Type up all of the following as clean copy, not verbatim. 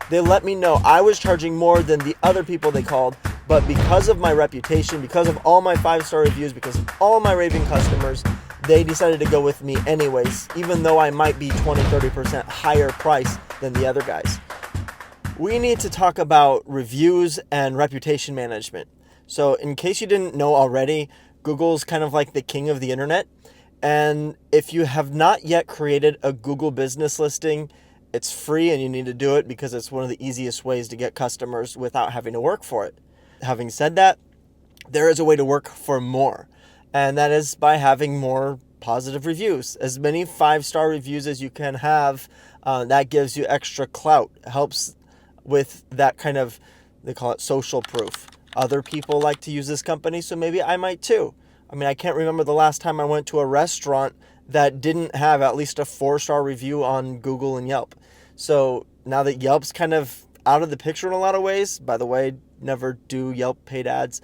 They let me know I was charging more than the other people they called, but because of my reputation, because of all my 5-star reviews, because of all my raving customers, they decided to go with me anyways, even though I might be 20-30% higher price than the other guys. We need to talk about reviews and reputation management. So in case you didn't know already, Google's kind of like the king of the internet. And if you have not yet created a Google business listing, it's free and you need to do it because it's one of the easiest ways to get customers without having to work for it. Having said that, there is a way to work for more, and that is by having more positive reviews. As many 5-star reviews as you can have, that gives you extra clout. It helps with that kind of, they call it social proof. Other people like to use this company, so maybe I might too. I mean, I can't remember the last time I went to a restaurant that didn't have at least a 4-star review on Google and Yelp. So now that Yelp's kind of out of the picture in a lot of ways, by the way, never do Yelp paid ads,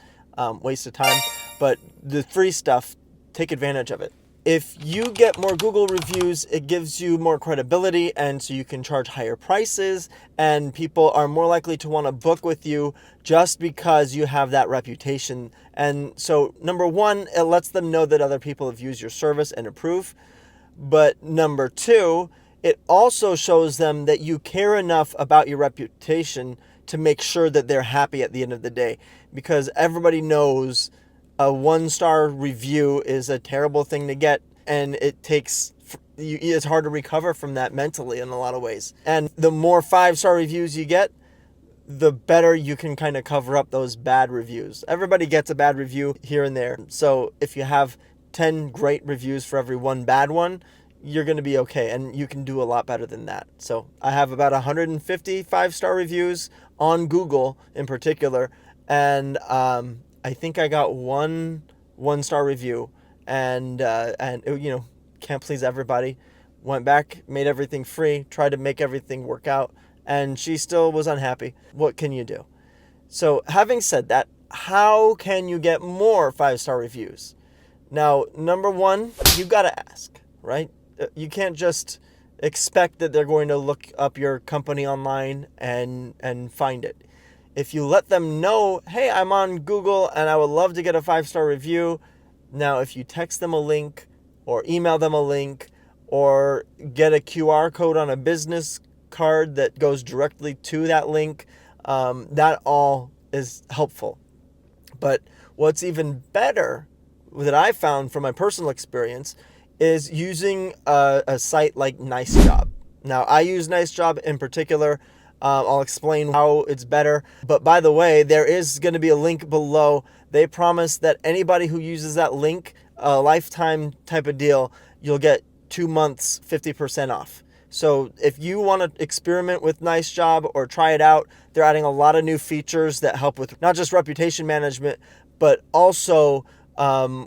waste of time, but the free stuff, take advantage of it. If you get more Google reviews, it gives you more credibility, and so you can charge higher prices, and people are more likely to want to book with you just because you have that reputation. And so number one, it lets them know that other people have used your service and approve. But number two, it also shows them that you care enough about your reputation to make sure that they're happy at the end of the day, because everybody knows a 1-star review is a terrible thing to get, and it's hard to recover from that mentally in a lot of ways. And the more 5-star reviews you get, the better you can kind of cover up those bad reviews. Everybody gets a bad review here and there. So if you have 10 great reviews for every one bad one, you're going to be okay, and you can do a lot better than that. So I have about 150 5-star reviews on Google in particular, and I think I got one-star review, and it, can't please everybody. Went back, made everything free, tried to make everything work out, and she still was unhappy. What can you do? So having said that, how can you get more 5-star reviews? Now, number one, you've got to ask, right? You can't just expect that they're going to look up your company online and find it. If you let them know, hey, I'm on Google and I would love to get a 5-star review. Now, if you text them a link or email them a link or get a QR code on a business card that goes directly to that link, that all is helpful. But what's even better that I found from my personal experience is using a site like NiceJob. Now, I use NiceJob in particular. I'll explain how it's better. But by the way, there is going to be a link below. They promise that anybody who uses that link, a lifetime type of deal, you'll get 2 months, 50% off. So if you want to experiment with NiceJob or try it out, they're adding a lot of new features that help with not just reputation management, but also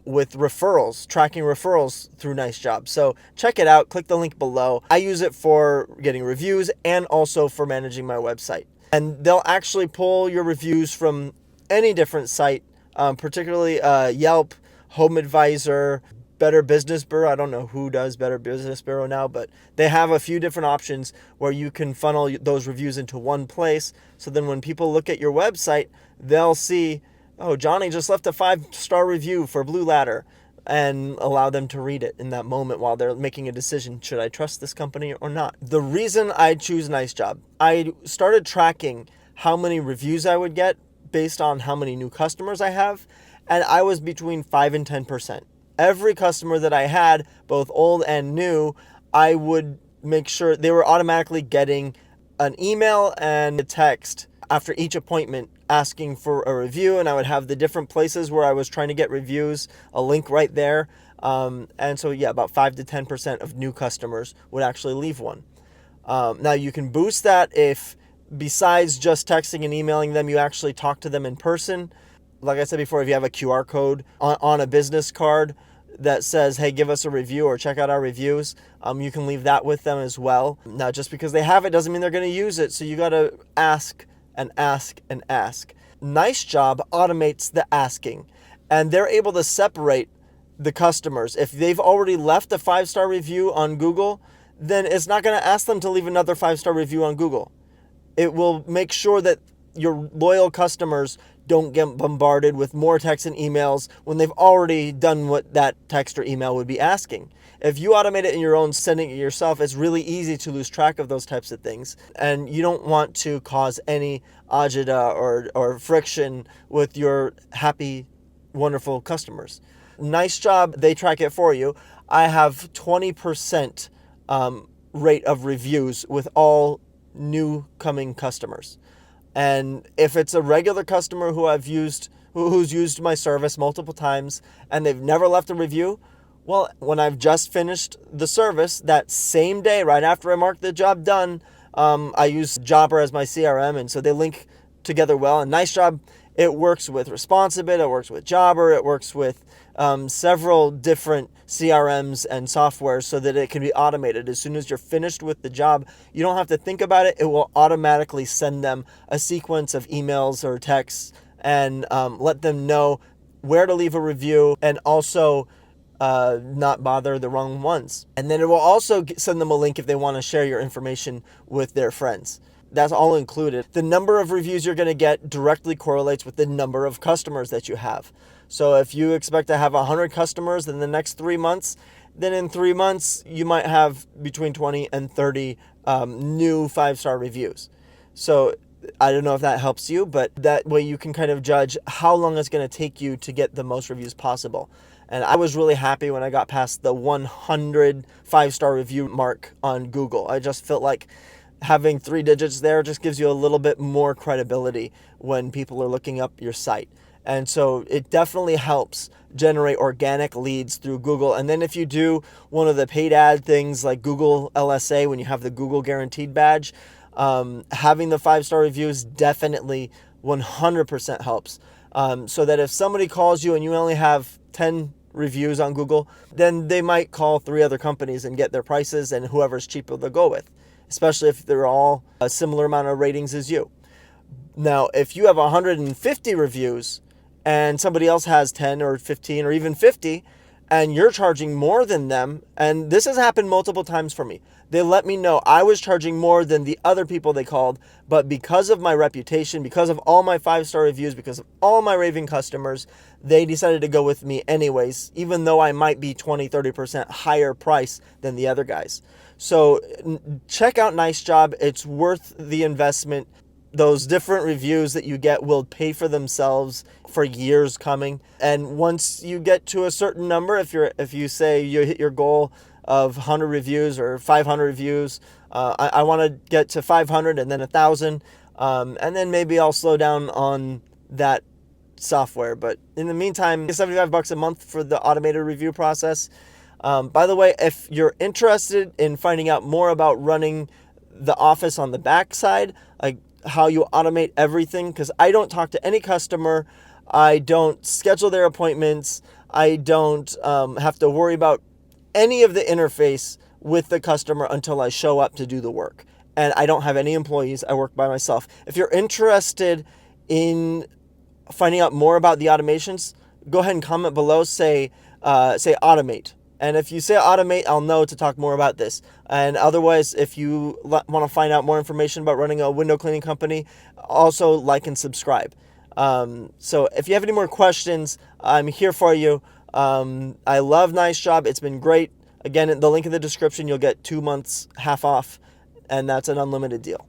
with referrals, tracking referrals through NiceJob. So check it out. Click the link below. I use it for getting reviews and also for managing my website. And they'll actually pull your reviews from any different site, particularly Yelp, Home Advisor, Better Business Bureau. I don't know who does Better Business Bureau now, but they have a few different options where you can funnel those reviews into one place. So then when people look at your website, they'll see, oh, Johnny just left a 5-star review for Blue Ladder, and allow them to read it in that moment while they're making a decision. Should I trust this company or not? The reason I choose NiceJob, I started tracking how many reviews I would get based on how many new customers I have, and I was between 5 and 10%. Every customer that I had, both old and new, I would make sure they were automatically getting an email and a text after each appointment asking for a review, and I would have the different places where I was trying to get reviews, a link right there. And so, yeah, about 5 to 10% of new customers would actually leave one. Now, you can boost that if, besides just texting and emailing them, you actually talk to them in person. Like I said before, if you have a QR code on a business card that says, hey, give us a review or check out our reviews, you can leave that with them as well. Now, just because they have it doesn't mean they're going to use it, so you got to ask and ask and ask. NiceJob automates the asking, and they're able to separate the customers. If they've already left a 5-star review on Google, then it's not going to ask them to leave another 5-star review on Google. It will make sure that your loyal customers don't get bombarded with more texts and emails when they've already done what that text or email would be asking. If you automate it in your own, sending it yourself, it's really easy to lose track of those types of things. And you don't want to cause any agita or friction with your happy, wonderful customers. NiceJob, they track it for you. I have 20% rate of reviews with all new coming customers. And if it's a regular customer who's used my service multiple times and they've never left a review, well, when I've just finished the service, that same day, right after I mark the job done, I use Jobber as my CRM, and so they link together well. And NiceJob, it works with Responsibit, it works with Jobber, it works with several different CRMs and software so that it can be automated. As soon as you're finished with the job, you don't have to think about it. It will automatically send them a sequence of emails or texts and let them know where to leave a review, and also not bother the wrong ones. And then it will also send them a link if they want to share your information with their friends. That's all included. The number of reviews you're going to get directly correlates with the number of customers that you have. So if you expect to have 100 customers in the next 3 months, then in 3 months, you might have between 20 and 30 new 5-star reviews. So I don't know if that helps you, but that way you can kind of judge how long it's going to take you to get the most reviews possible. And I was really happy when I got past the 100 5-star review mark on Google. I just felt like having 3 digits there just gives you a little bit more credibility when people are looking up your site. And so it definitely helps generate organic leads through Google. And then if you do one of the paid ad things like Google LSA, when you have the Google Guaranteed badge, having the 5-star reviews definitely 100% helps. So that if somebody calls you and you only have 10 reviews on Google, then they might call 3 other companies and get their prices, and whoever's cheaper they'll go with, especially if they're all a similar amount of ratings as you. Now, if you have 150 reviews and somebody else has 10 or 15 or even 50, and you're charging more than them, and this has happened multiple times for me. They let me know I was charging more than the other people they called, but because of my reputation, because of all my 5-star reviews, because of all my raving customers, they decided to go with me anyways, even though I might be 20-30% higher price than the other guys. So check out NiceJob. It's worth the investment. Those different reviews that you get will pay for themselves for years coming. And once you get to a certain number, if you say you hit your goal of 100 reviews or 500 reviews, I want to get to 500 and then 1,000, and then maybe I'll slow down on that software. But in the meantime, $75 a month for the automated review process. By the way, if you're interested in finding out more about running the office on the backside, like how you automate everything, because I don't talk to any customer, I don't schedule their appointments, I don't have to worry about any of the interface with the customer until I show up to do the work. And I don't have any employees, I work by myself. If you're interested in finding out more about the automations, go ahead and comment below, say automate. And if you say automate, I'll know to talk more about this. And otherwise, if you want to find out more information about running a window cleaning company, also like and subscribe. So if you have any more questions, I'm here for you. I love NiceJob. It's been great. Again, the link in the description, you'll get 2 months half off, and that's an unlimited deal.